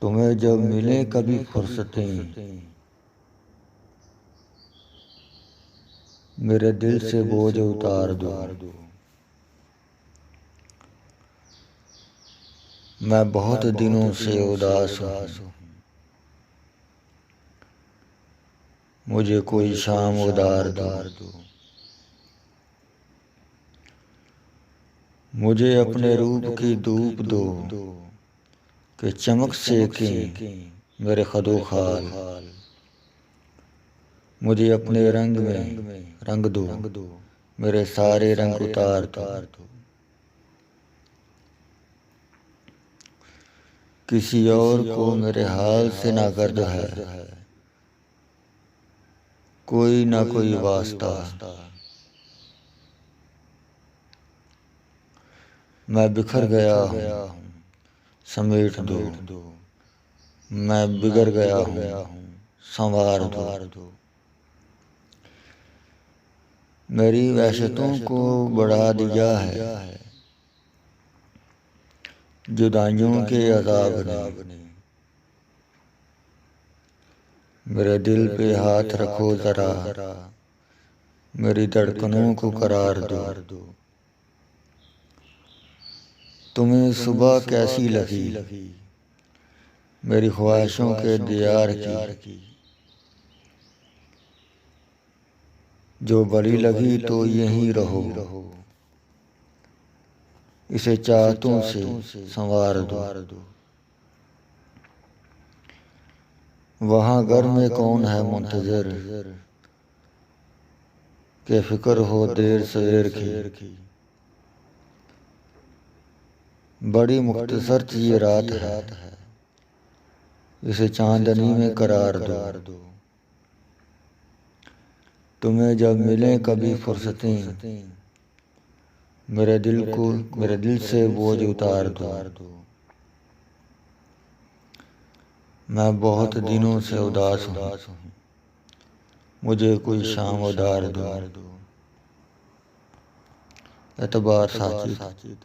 तुम्हें जब मिले कभी फुर्सतें, मेरे दिल से बोझ उतार दो। मैं बहुत दिनों से उदास हूँ, मुझे कोई शाम उधार दो। मुझे अपने रूप की धूप दो कि चमक सेकें मेरे खदो खाल। मुझे अपने रंग में रंग दो, मेरे सारे रंग उतार दो। किसी और को मेरे हाल से ना गर्द है, कोई ना कोई वास्ता। मैं बिखर गया हूँ, समेट दो। मैं बिगड़ गया हूँ, संवार दो। मेरी वहशतों को बढ़ा दिया है जुदाइयों के अज़ाब ने। मेरे दिल पे हाथ रखो जरा, मेरी धड़कनों को करार दो। तुम्हें सुबह कैसी लगी मेरी ख्वाहिशों के दीयार की। जो बड़ी लगी तो यहीं रहो, इसे चाहतों से संवार दो। वहाँ घर में कौन है मुंतज़िर के फिक्र हो देर सवेर की। बड़ी मुख्तसर ये रात है, इसे चांदनी में करार दो। तुम्हें जब मिले कभी फुर्सतें, मेरे दिल से बोझ उतार दो। मैं बहुत दिनों से उदास हूँ, मुझे कोई शाम उधार दो। एतबार साजिद।